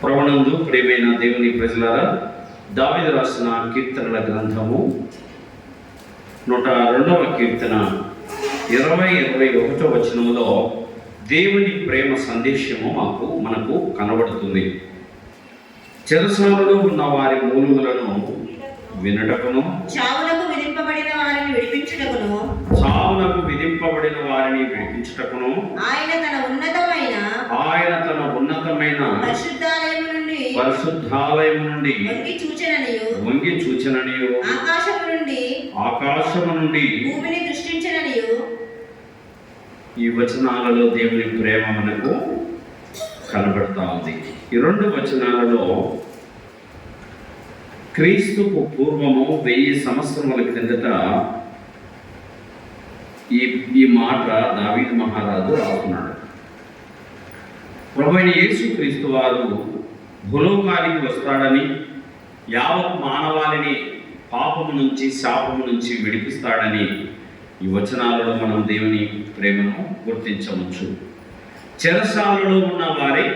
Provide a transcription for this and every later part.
ప్రభునందు ప్రియమైన దేవుని ప్రజలారా, దావీదు రాసిన కీర్తనల గ్రంథము 102వ కీర్తన 20-21 వచనములో దేవుని ప్రేమ సందేశము మనకు కనబడుతుంది. చెరసాలలో ఉన్న వారి మూలుగులను వినటకును, చావునకు విధింపబడిన వారిని విడిపించుటకును ఆయన తన ఉన్నతమైన పరిశుద్ధాలయము నుండి వంగి చూచెననియు ఆకాశము నుండి భూమిని దృష్టించెననియు. ఈ వచనాలలో దేవుని ప్రేమ మనకు కనబడతా ఉంది. ఈ 2 వచనాలలో క్రీస్తుకు పూర్వము 1000 సంవత్సరముల క్రిందట ఈ మాట దావీదు మహారాజు రాస్తున్నాడు. ప్రభువైన యేసు క్రీస్తు వారు భూలోకానికి వస్తాడని, యావత్ మానవాళిని పాపము నుంచి శాపము నుంచి విడిపిస్తాడని ఈ వచనాలలో మనం దేవుని ప్రేమను గుర్తించవచ్చు. చెరసాలలో ఉన్న వారి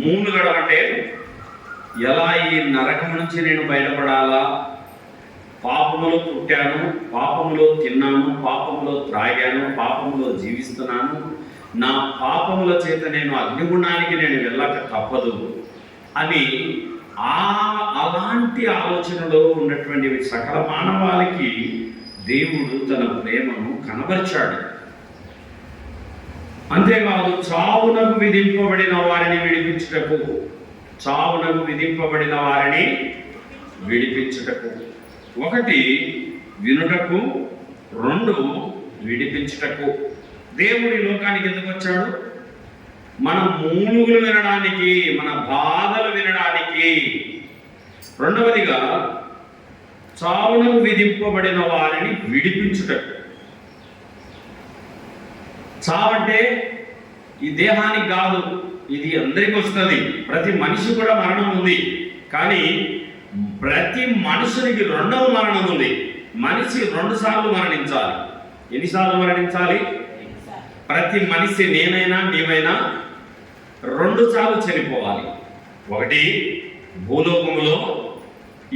మూలుగడం అంటే ఎలా ఈ నరకం నుంచి నేను బయటపడాలా, పాపములో పుట్టాను, పాపములో తిన్నాను, పాపములో త్రాగాను, పాపములో జీవిస్తున్నాను, నా పాపముల చేత నేను అగ్నిగుండానికి వెళ్ళక తప్పదు అని అలాంటి ఆలోచనలో ఉన్నటువంటి సకల మానవాళికి దేవుడు తన ప్రేమను కనబరిచాడు. అంతేకాదు, చావునకు విధింపబడిన వారిని విడిపించుటకు 1 వినుటకు, 2 విడిపించుటకు. దేవుడి లోకానికి ఎందుకు వచ్చాడు? మన మూలుగులు వినడానికి, మన బాధలు వినడానికి. 2వదిగా చావునకు విధింపబడిన వారిని విడిపించుటకు. చావంటే ఈ దేహానికి కాదు, ఇది అందరికీ వస్తుంది. ప్రతి మనిషి కూడా మరణం ఉంది. కానీ ప్రతి మనుషునికి 2వ మరణం ఉంది. మనిషి 2 సార్లు మరణించాలి. ఎన్నిసార్లు మరణించాలి? ప్రతి మనిషి, నేనైనా నీవైనా 2 సార్లు చనిపోవాలి. 1 భూలోకములో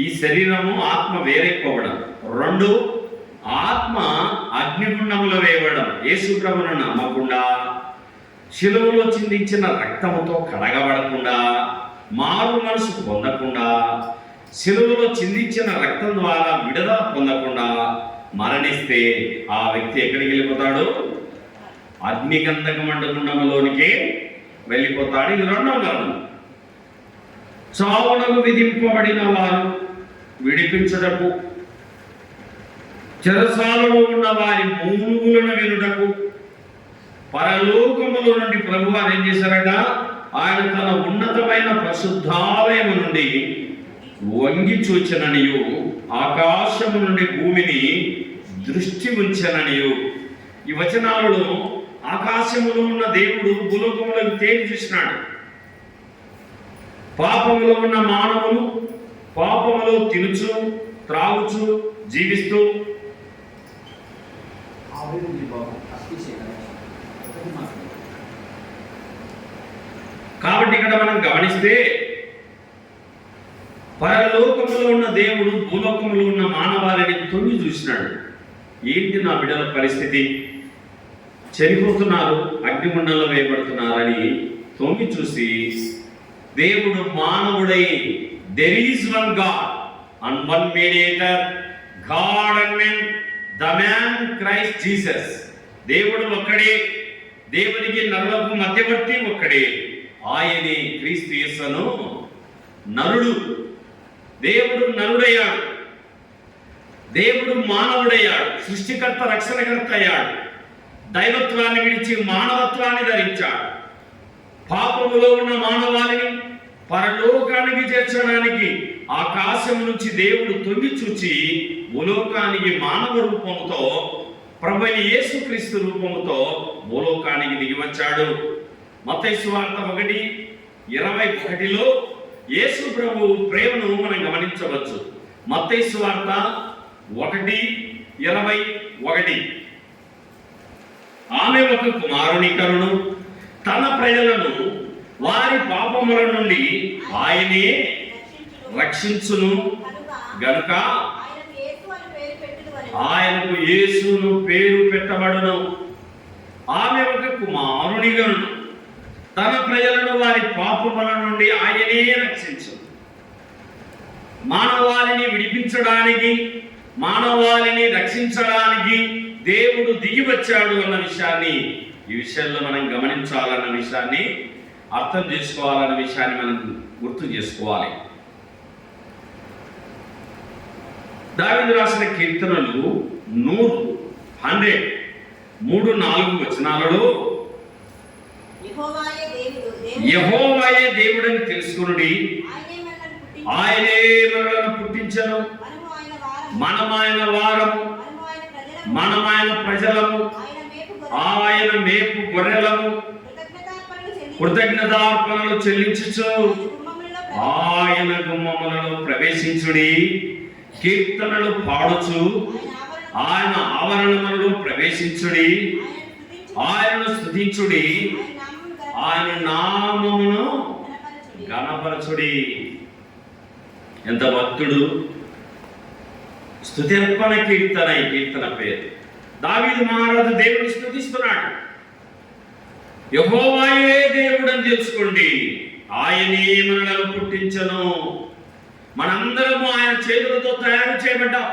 ఈ శరీరము ఆత్మ వేరైపోవడం, 2 ఆత్మ అగ్నిగుండములో వేయబడడం. యేసు ప్రభువును నమ్మకుండా, శిలువలో చిందించిన రక్తముతో కడగబడకుండా, మారు మనసు పొందకుండా, శిలువలో చిందించిన రక్తం ద్వారా విడుదల పొందకుండా మరణిస్తే ఆ వ్యక్తి ఎక్కడికి వెళ్ళిపోతాడు? అగ్నిగంధక మండగుండములోనికే వెళ్ళిపోతాడు. ఇది 2వ మరణం. చావునకు విధింపబడిన వారు విడిపించుటకు, చెరసాలలో ఉన్న వారి మూలుగులను వినుటకు. పరలోకములో నుండి ప్రభువు ఏం చేశారట? ఆయన తన ఉన్నతమైన పరిశుద్ధాలయము నుండి వంగి చూచెననియు, ఆకాశము నుండి భూమిని దృష్టి ఉంచెననియు. ఈ వచనాలలో ఆకాశములో ఉన్న దేవుడు భూలోకములకు తేలి చూసినాడు. పాపములో ఉన్న మానవులు పాపములో తినుచు, త్రాగుచు, జీవిస్తూ కాబట్టి ఇక్కడ మనం గమనిస్తే పరలోకములో ఉన్న దేవుడు భూలోకములో ఉన్న మానవాళిని తొంగి చూసినాడు. ఏంటి నా బిడ్డల పరిస్థితి? చనిపోతున్నారు, అగ్నిగుండంలో వేయబడుతున్నారని తొంగి చూసి దేవుడు మానవుడై, there is one God and one mediator, God and man, the man Christ Jesus. దేవుడు ఒక్కడే, దేవునికి నరులకు మధ్యవర్తి ఒక్కడే, ఆయనే క్రీస్తు యేసును నరుడు. దేవుడు నరుడయ్యాడు, దేవుడు మానవుడయ్యాడు, సృష్టికర్త రక్షణకర్త అయ్యాడు. దైవత్వాన్ని విడిచి మానవత్వాన్ని ధరించాడు. పాపములో ఉన్న మానవాళిని పరలోకానికి చేర్చడానికి ఆకాశం నుంచి దేవుడు తొంగి చూచి భూలోకానికి మానవ రూపముతో, ప్రభువైన యేసుక్రీస్తు రూపముతో భూలోకానికి దిగి వచ్చాడు. మత్తయి సువార్త 1:21లో యేసు ప్రభు ప్రేమను మనం గమనించవచ్చు. మత్తయి సువార్త 1:21 ఆమె ఒక కుమారుని కనును, తన ప్రజలను వారి పాపముల నుండి ఆయనే రక్షించును గనుక ఆయనకు యేసును పేరు పెట్టబడును. ఆమె ఒక కుమారునిగను. తన ప్రజలను వారి పాపముల నుండి ఆయనే రక్షించును. మానవాళిని విడిపించడానికి, మానవాళిని రక్షించడానికి దేవుడు దిగి వచ్చాడు అన్న విషయాన్ని, ఈ విషయంలో మనం గమనించాలన్న విషయాన్ని, అర్థం చేసుకోవాలన్న విషయాన్ని మనం గుర్తు చేసుకోవాలి. దావీదు రాసిన కీర్తనలు 100 వచనాలలో యెహోవాయే దేవుడని తెలుసుకొనుడి, ఆయనే మనలను పుట్టించెను, మనమైన వారము, మనమైన ప్రజలము, ఆయన మేపు గొర్రెలము, కృతజ్ఞతార్పణలు చెల్లించుచు ఆయన గుమ్మములలో ప్రవేశించుడి, కీర్తనలు పాడుచు ఆయన ఆవరణములలో ప్రవేశించుడి, ఆయనను స్తుతించుడి, ఆయన నామమును గణపరచుడి. ఎంత భక్తుడు! స్తుతిర్పణ కీర్తన, ఈ కీర్తన పేరు. దావీదు మహారాజు దేవుని స్తుతిస్తున్నాడు. యెహోవాయే దేవుడు అని తెలుసుకోండి, ఆయనే మనలను పుట్టించను. మనందరము ఆయన చేతులతో తయారు చేయబడ్డాం.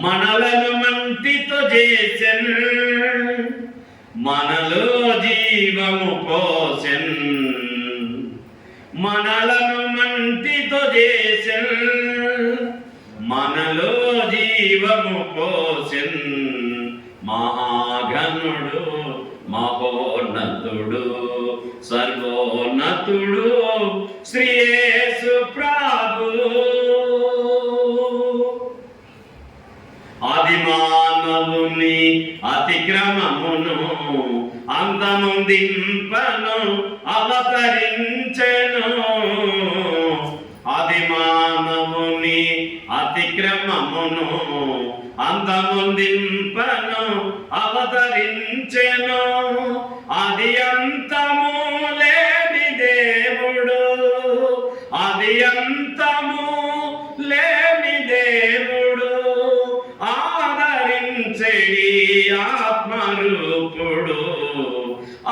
మనలను మంటితో చేసెన్, మనలో జీవము పోసెన్. మనలను మంటితో చేసెన్, మనలో జీవము పోసెన్. మహాగణుడు, మహోన్నతుడు, సర్వోన్నతుడు శ్రీ యేసు ప్రభు. ఆది మానవుని అతిక్రమమును అంతమొందింపను అవతరించెను. ఆది మానవుని అతిక్రమమును అంతమొందింపను అవతరించెను. అది అంతము లేని దేవుడు, అది అంతము లేని దేవుడు, ఆదరించెడి ఆత్మరూపుడు,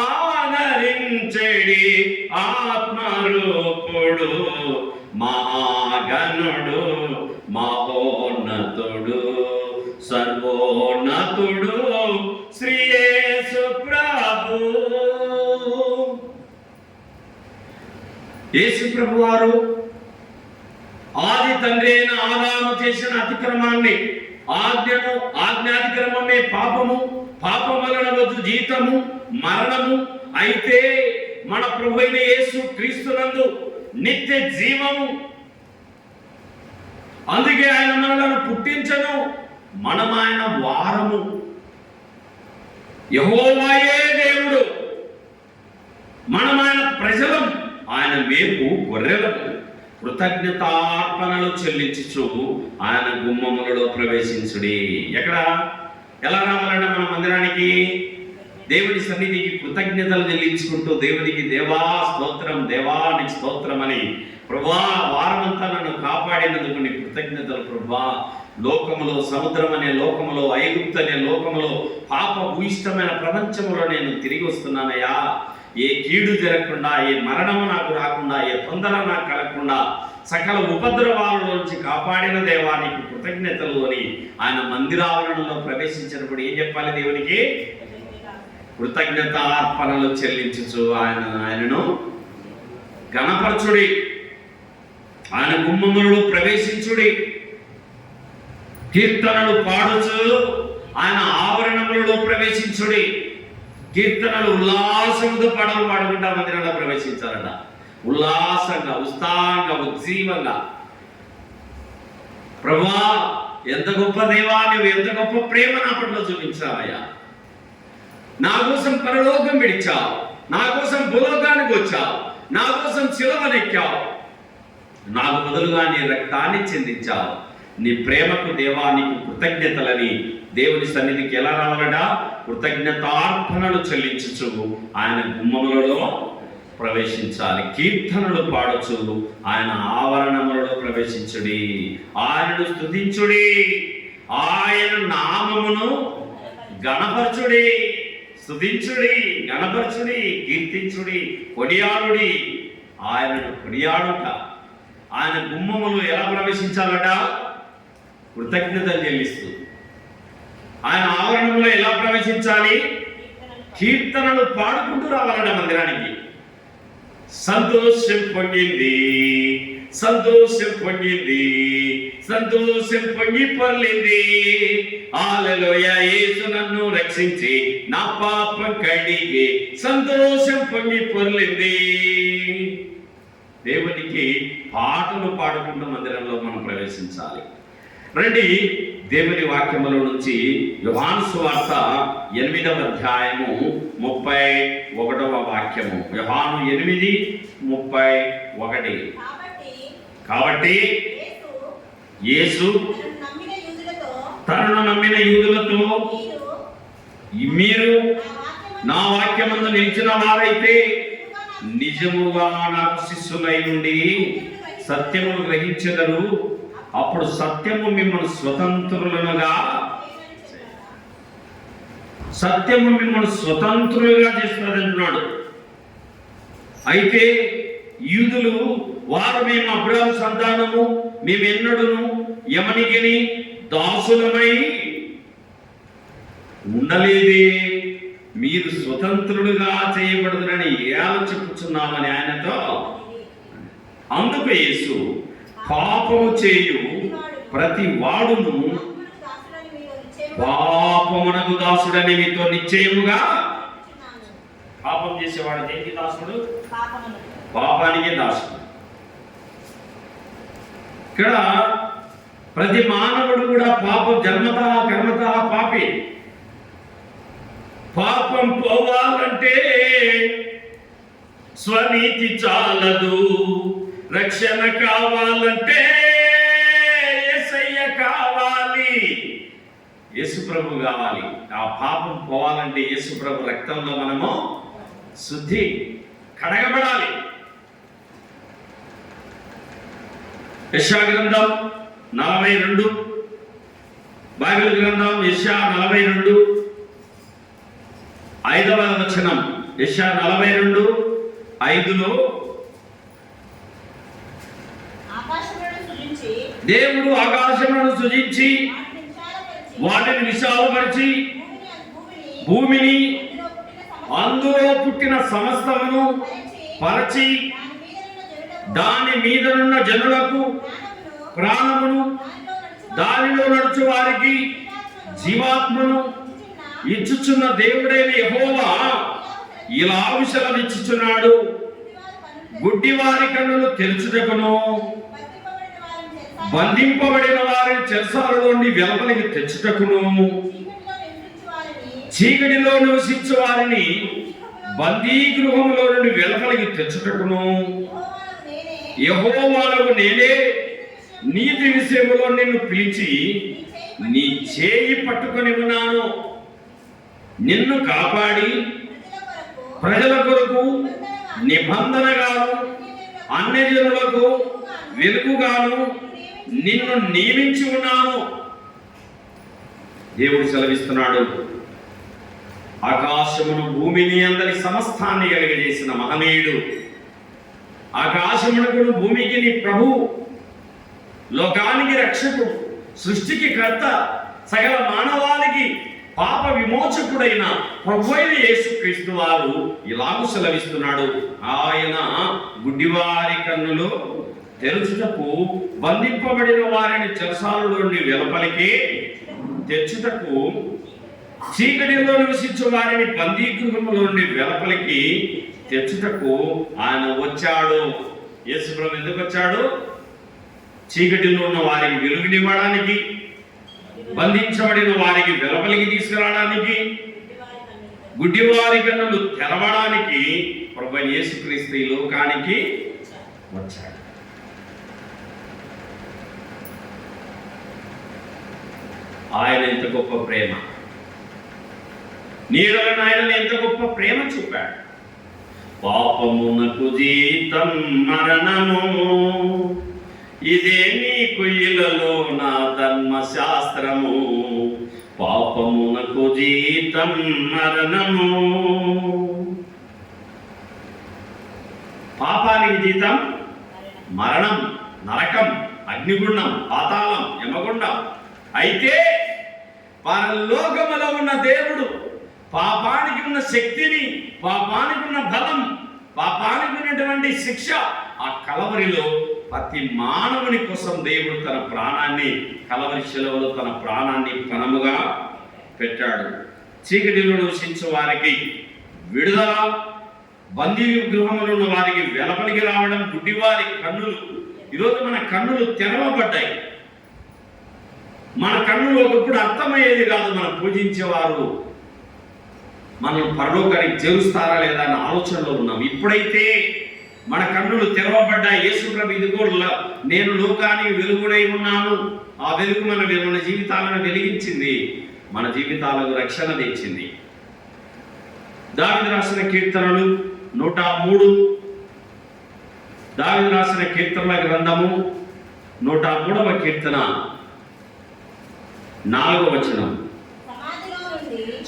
ఆదరించెడి ఆత్మరూపుడు. మహాగణుడు, మహోన్నతుడు, సర్వోన్నతుడు శ్రీ యేసు ప్రభు. యేసు ప్రభు వారు ఆది తండ్రి అయిన ఆదాము చేసిన అతిక్రమాన్ని, ఆజ్ఞను, ఆజ్ఞాతిక్రమమే పాపము, పాపం వలన వచ్చు జీతము మరణము. అయితే మన ప్రభు అయిన యేసు క్రీస్తునందు నిత్య జీవము. అందుకే ఆయన మనలను పుట్టించను, మనం ఆయన వారము. యెహోవాయే దేవుడు, మనం ఆయన ప్రజలం, ఆయన మేపు గొర్రెలకు. కృతజ్ఞతార్పణలు చెల్లించుచు ఆయన గుమ్మములలో ప్రవేశించుడి. ఎక్కడ, ఎలా రావాలంటే మన మందిరానికి, దేవుని సన్నిధికి కృతజ్ఞతలు చెల్లించుకుంటూ దేవునికి దేవా స్తోత్రం, దేవానికి స్తోత్రం అని, ప్రభువా వారమంతా నన్ను కాపాడినందుకు నీ కృతజ్ఞతలు ప్రభువా. లోకములో, సముద్రం అనే లోకములో, ఐగుప్తు అనే లోకములో, పాప భూయిష్టమైన ప్రపంచంలో నేను తిరిగి వస్తున్నానయ్యా. ఏ కీడు జరగకుండా, ఏ మరణము నాకు రాకుండా, ఏ తొందర నాకు కలగకుండా సకల ఉపద్రవాల నుంచి కాపాడిన దేవానికి కృతజ్ఞతలు అని ఆయన మందిరావరణలో ప్రవేశించినప్పుడు ఏం చెప్పాలి? దేవునికి కృతజ్ఞతార్పణలు చెల్లించుచు ఆయనను గణపరచుడి, ఆయన గుమ్మములలో ప్రవేశించుడి, కీర్తనలు పాడుచు ఆయన ఆవరణములలో ప్రవేశించుడి. కీర్తనలు ఉల్లాసంతో పాటలు పాడుకుంటా మందిరంలో ప్రవేశించాలట. ఉల్లాసంగా, ఉత్సాహంగా, ఉజ్జీవంగా. ప్రభువా ఎంత గొప్ప దేవా, నువ్వు ఎంత గొప్ప ప్రేమ నా పట్ల చూపించావయ్యా. నా కోసం పరలోకం విడిచావు, నా కోసం భూలోకానికి వచ్చావు, నా కోసం శిలువనెక్కావు, నాకు బదులుగా నీ రక్తాన్ని చెందించావు. నీ ప్రేమకు దేవా నీకు కృతజ్ఞతలని దేవుని సన్నిధికి ఎలా రావాలట? కృతజ్ఞతార్పణలు చెల్లించుచు ఆయన గుమ్మములలో ప్రవేశించాలి. కీర్తనలు పాడుచు ఆయన ఆవరణములలో ప్రవేశించుడి, ఆయనను స్తుతించుడి, ఆయన నామమును గణపరచుడి. స్తుతించుడి, గణపరచుడి, కీర్తించుడి, కొనియాడుడి. ఆయనను కొనియాడుట. ఆయన గుమ్మములు ఎలా ప్రవేశించాలట? కృతజ్ఞతలు చెల్లిస్తూ. ఆయన ఆవరణంలో ఎలా ప్రవేశించాలి? కీర్తనలు పాడుకుంటూ రావాలట మందిరానికి. సంతోషం పొంగింది, సంతోషం పొంగింది, సంతోషం పొంగి పొర్లింది. హల్లెలూయా, యేసు నన్ను రక్షించి నా పాపం కడిగి సంతోషం పొంగి పొర్లింది. దేవునికి పాటలు పాడుకుంటూ మందిరంలో మనం ప్రవేశించాలి. రండి, దేవుని వాక్యముల నుంచి యోహాను సువార్త 8వ అధ్యాయము 31వ వాక్యము. యోహాను 8:31. కాబట్టి యేసు తనను నమ్మిన యూదులతో, మీరు నా వాక్యమందు నిలిచిన వారైతే నిజముగా నాకు శిష్యులై ఉండి సత్యమును గ్రహించెదరు, అప్పుడు సత్యము మిమ్మల్ని స్వతంత్రులుగా చేస్తున్నది అంటున్నాడు. అయితే యూదులు వారు మేము అబ్రాహాము సంతానము, మేమెన్నడూను యమనికిని దాసులమై ఉండలేదే, మీరు స్వతంత్రులుగా చేయబడుదురని ఏల చెప్పుచున్నామని ఆయనతో. అందుకు యేసు, పాపము చేయు ప్రతి వాడును పాపమునకు దాసుడని మీతో నిశ్చయముగా. పాపం చేసేవాడు దేనికి దాసుడు? పాపానికి దాసుడు. ఇక్కడ ప్రతి మానవుడు కూడా పాపం జన్మత కర్మత పాపి. పాపం పోవాలంటే స్వనీతి చాలదు, రక్షణ కావాలంటే యేసయ్య కావాలి, యేసు ప్రభు కావాలి. ఆ పాపం పోవాలంటే యేసు ప్రభు రక్తంలో మనము శుద్ధి కడగబడాలి. యెషయా గ్రంథం 42, బైబిల్ గ్రంథం యెషయా 42 5వ వచనం. యెషయా 42:5లో దేవుడు ఆకాశములను సృజించి వాటిని విశాలపరిచి భూమిని అందులో పుట్టిన సమస్తమును పరచి దాని మీదనున్న జనులకు ప్రాణమును, దానిలో నడుచు వారికి జీవాత్మను ఇచ్చుచున్న దేవుడైన యెహోవా ఇలా విషలమిచ్చుచున్నాడు, గుడ్డివారి కన్నులు తెరుచుటకును, బంధింపబడిన వారిని చెరసాలలోని వెలుపలికి తెచ్చుటకును, చీకటిలో నివసించు వారిని బందీ గృహంలో నుండి వెలుపలికి తెచ్చుటకును యెహోవానగు నేనే నీతి విషయంలో నిన్ను పిలిచి నీ చేయి పట్టుకొని ఉన్నాను, నిన్ను కాపాడి ప్రజల కొరకు నిబంధనగాను అన్యజనులకు వెలుగుగాను నిన్ను నియమించి ఉన్నాను. దేవుడు సెలవిస్తున్నాడు, ఆకాశమును భూమిని అందరి సమస్తాన్ని కలిగజేసిన మహనీయుడు, ఆకాశమునకును భూమికి నీ ప్రభు, లోకానికి రక్షకుడు, సృష్టికి కర్త, సకల మానవాళికి పాప విమోచకుడైన ప్రభువైన యేసుక్రీస్తు వారు ఇలాగూ సెలవిస్తున్నాడు, ఆయన గుడ్డివారి కన్నులు తెరుచుటకు, బంధింపబడిన వారిని చెరసాలలో నుండి వెలుపలికి తెచ్చుటకు, చీకటిలో నివసించు వారిని బందీగృహములో నుండి వెలుపలికి తెచ్చుటకు ఆయన వచ్చాడు. యేసు ప్రభు ఎందుకు వచ్చాడు? చీకటిలో ఉన్న వారికి వెలుగునివ్వడానికి, బంధించబడిన వారికి వెలుపలికి తీసుకురావడానికి, గుడ్డివారి కన్నులు తెరవడానికి ప్రభువైన యేసుక్రీస్తు ఈ లోకానికి వచ్చాడు. ఆయన ఎంత గొప్ప ప్రేమ, నీడలను ఆయన ఎంత గొప్ప ప్రేమ చూపాడు. పాపమునకు జీతం మరణము, ఇదే నీకు ఇలలో నా ధర్మశాస్త్రము. పాపమునకు జీతం మరణము, పాపానికి జీతం మరణం, నరకం, అగ్నిగుండం, పాతాళం, యమగుండం. అయితే పరలోకములో ఉన్న దేవుడు పాపానికి ఉన్న శక్తిని, పాపానికి ఉన్న బలం, పాపానికి ఉన్నటువంటి శిక్ష ఆ కలవరిలో ప్రతి మానవుని కోసం దేవుడు తన ప్రాణాన్ని, కలవరి శిలువలో తన ప్రాణాన్ని పణముగా పెట్టాడు. చీకటిలో నివసించే వారికి విడుదల, బందీ గృహంలో ఉన్న వారికి వెలపలికి రావడం, గుడ్డివారి కన్నులు, ఈరోజు మన కన్నులు తెరవబడ్డాయి. మన కన్నులు ఒకప్పుడు అర్థమయ్యేది కాదు. మనం పూజించేవారు మనం పరలోకానికి చేరుస్తారా లేదా అన్న ఆలోచనలో ఉన్నాం. ఇప్పుడైతే మన కన్నులు తెరవబడ్డాయి. యేసు ప్రభు ఇదిగో నేను లోకానికి వెలుగునై ఉన్నాను. ఆ వెలుగు మన జీవితాలను వెలిగించింది, మన జీవితాలకు రక్షణ తెచ్చింది. దావీదు రాసిన కీర్తనలు 103, దావీదు రాసిన కీర్తనల గ్రంథము 103వ కీర్తన 4వ వచనం.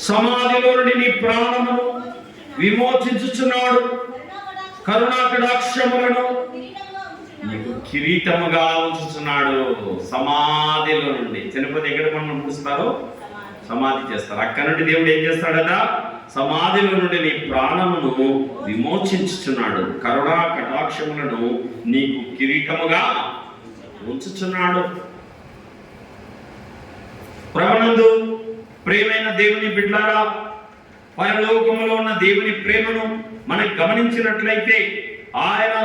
సమాధిలో నుండి నీ ప్రాణమును విమోచించుచున్నాడు, కరుణా కటాక్షములను నీకు కిరీటముగా ఉంచుచున్నాడు. సమాధిలో నుండి చనిపోతే ఎక్కడ మనం పుడుస్తారో సమాధి చేస్తారు. అక్కడ నుండి దేవుడు ఏం చేస్తాడట? సమాధిలో నుండి నీ ప్రాణమును విమోచించుచున్నాడు, కరుణా కటాక్షములను నీకు కిరీటముగా ఉంచుచున్నాడు. ప్రభునందు ప్రేమైన దేవుని బిడ్డలారా, పరలోకములో ఉన్న దేవుని ప్రేమను మనం గమనించినట్లయితే ఆయన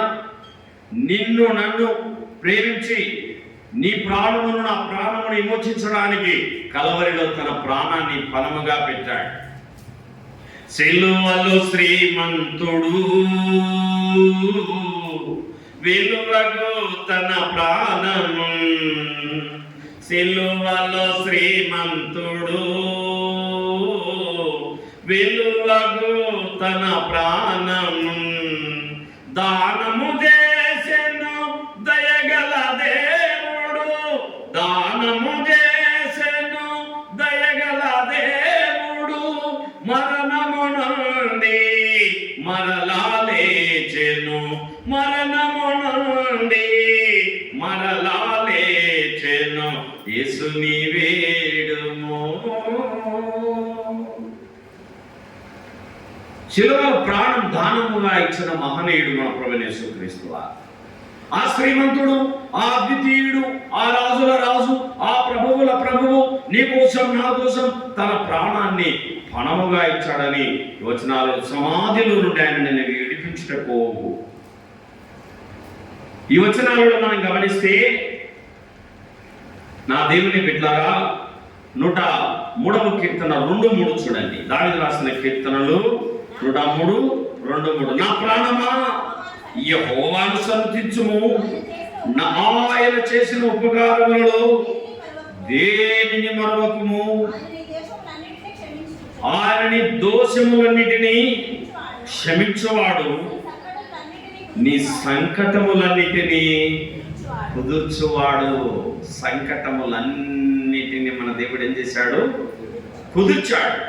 నిన్ను నన్ను ప్రేమించి నీ ప్రాణమును నా ప్రాణమును విమోచించడానికి కలవరిలో తన ప్రాణాన్ని పణముగా పెట్టాడు. సిలువలో శ్రీమంతుడు వెలువగు తన ప్రాణము, సిలువలో శ్రీమంతుడు వెలువగు తన ప్రాణము, దానము చేసెను దయగల దేవుడు, దానము చేసెను దయగల దేవుడు, మరణము నుండి మరలా లేచెను, మరణము నుండి మరలా లేచెను, యేసుని వేడుము. శిలువ ప్రాణం దానముగా ఇచ్చిన మహనీయుడు మన ప్రభువైన యేసుక్రీస్తు. ఆ శ్రీమంతుడు, ఆ అద్వితీయుడు, ఆ రాజుల రాజు, ఆ ప్రభువుల ప్రభువు నీ కోసం నా కోసం తన ప్రాణాన్ని పణముగా ఇచ్చాడని వచనాలు. సమాధిలో నుండి ఆయన నేను విడిపించుటకు. ఈ వచనాలలో మనం గమనిస్తే నా దేవుని బిడ్డలారా 103వ కీర్తన 2:3 చూడండి. దావీదు రాసిన కీర్తనలు 103:2-3. నా ప్రాణమా యెహోవాను స్తుతించుము, ఆయన చేసిన ఉపకారములలో దేనిని మరవకుము. ఆయనని దోషములన్నిటినీ క్షమించువాడు, నీ సంకటములన్నిటినీ కుదుర్చువాడు. సంకటములన్నిటినీ మన దేవుడు ఏం చేశాడు? కుదుర్చాడు.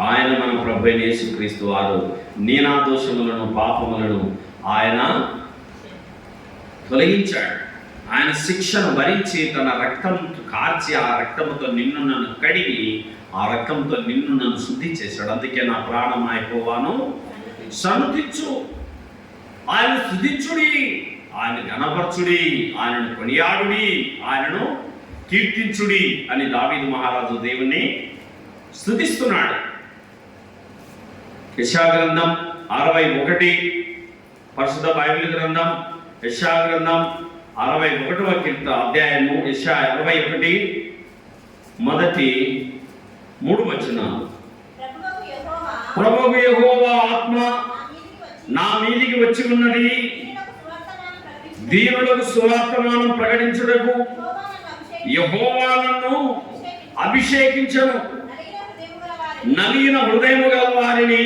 ఆయన మన ప్రభువైన యేసుక్రీస్తు వారు నీ నా దోషములను పాపములను ఆయన తొలగించాడు. ఆయన శిక్షను భరించి తన రక్తం కార్చి ఆ రక్తముతో నిన్ను నన్ను కడిగి ఆ రక్తంతో నిన్ను నన్ను శుద్ధి చేశాడు. అందుకే నా ప్రాణం యెహోవాను సన్నుతించు, ఆయన స్తుతించుడి, ఆయన ఘనపరచుడి, ఆయనను కొనియాడుడి, ఆయనను కీర్తించుడి అని దావీదు మహారాజు దేవుణ్ణి స్తుతిస్తున్నాడు. యెషయా గ్రంథం 61, పరిశుద్ధ బైబిల్ గ్రంథం యెషయా గ్రంథం 61వ అధ్యాయము, యెషయా 61 మొదటి 3 వచనాలు. ప్రభువు యెహోవా ఆత్మ నా మీదికి వచ్చి ఉన్నది, దీనులకు సువార్తమానం ప్రకటించుటకు యెహోవా నన్ను అభిషేకించను, నలిగిన హృదయము గల వారిని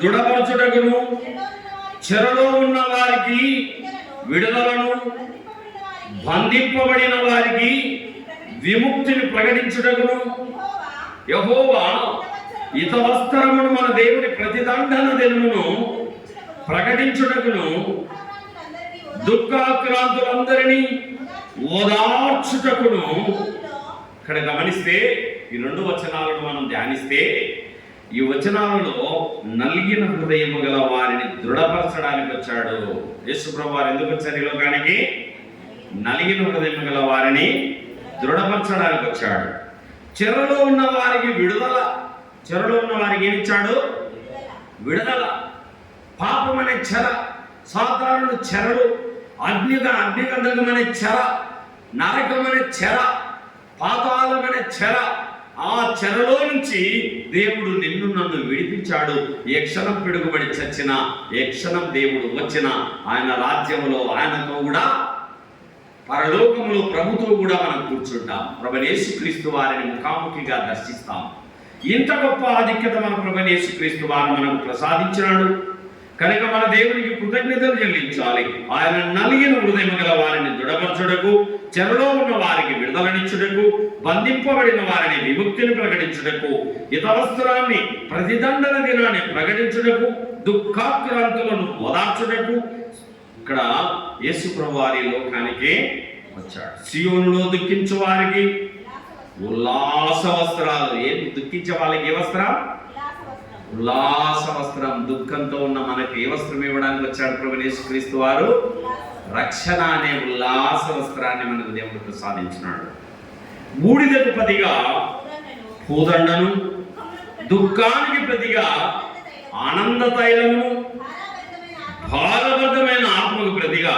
దృఢపరచుటకును, చెరలో ఉన్న వారికి విడుదలను, బంధింపబడిన వారికి విముక్తిని ప్రకటించుటకును, యెహోవా హితవస్త్రమును మన దేవుని ప్రతిదండన దినమును ప్రకటించుటకును, దుఃఖాక్రాంతులందరినీ ఓదార్చుటకును. ఇక్కడ గమనిస్తే ఈ 2 వచనాలను మనం ధ్యానిస్తే, ఈ వచనాలలో నలిగిన హృదయము గల వారిని దృఢపరచడానికి వచ్చాడు యేసుప్రభు వారు. ఎందుకు వచ్చారు ఈ లోకానికి? నలిగిన హృదయం గల వారిని దృఢపరచడానికి వచ్చాడు. చెరలో ఉన్న వారికి విడుదల. చెరలో ఉన్న వారికి ఏమిచ్చాడు? విడుదల. పాపం అనే చెర, సాతానుడు చెరలు, అగ్నిగంధకం అనే చెర, నరకం అనే చెర, పాతాళం అనే చెర, ఆ చెరలో నుంచి దేవుడు నిన్ను నన్ను విడిపించాడు. ఏ క్షణం పిడుగుబడి చచ్చిన, ఏ క్షణం దేవుడు వచ్చిన ఆయన రాజ్యంలో ఆయనతో కూడా పరలోకములో ప్రభుతో కూడా మనం కూర్చుంటాం. ప్రభువైన యేసుక్రీస్తు వారిని ముఖాముఖిగా దర్శిస్తాం. ఇంత గొప్ప ఆధిక్యత మన ప్రభువైన యేసుక్రీస్తు వారు మనకు ప్రసాదించినాడు కనుక మన దేవునికి కృతజ్ఞతలు చెల్లించాలి. ఆయన నలిగిన హృదయం గల వారిని దృఢపరచుటకు, చెరలో ఉన్న వారికి విడుదలనిచ్చుటకు, బంధింపబడిన వారిని విముక్తిని ప్రకటించుటకు, హితవస్త్రాన్ని ప్రతిదండన దినాన్ని ప్రకటించుటకు, దుఃఖాక్రాంతులను ఓదార్చుటకు ఇక్కడ యేసుప్రభు వారి లోకానికి వచ్చాడు. సియోనులో దుఃఖించు వారికి ఉల్లాస వస్త్రాలు. ఏం దుఃఖించే వాళ్ళకి ఏ వస్త్రం? ఉల్లాస వస్త్రం. దుఃఖంతో ఉన్న మనకి ఏ వస్త్రం ఇవ్వడానికి వచ్చాడు ప్రభువైన యేసుక్రీస్తు వారు? రక్షణ అనే ఉల్లాస వస్త్రాన్ని మనకు దేవుడు ప్రసాదించినాడు. బూడిదకు ప్రతిగా పూదండను, దుఃఖానికి ప్రతిగా ఆనంద తైలమును, భారబద్ధమైన ఆత్మకు ప్రతిగా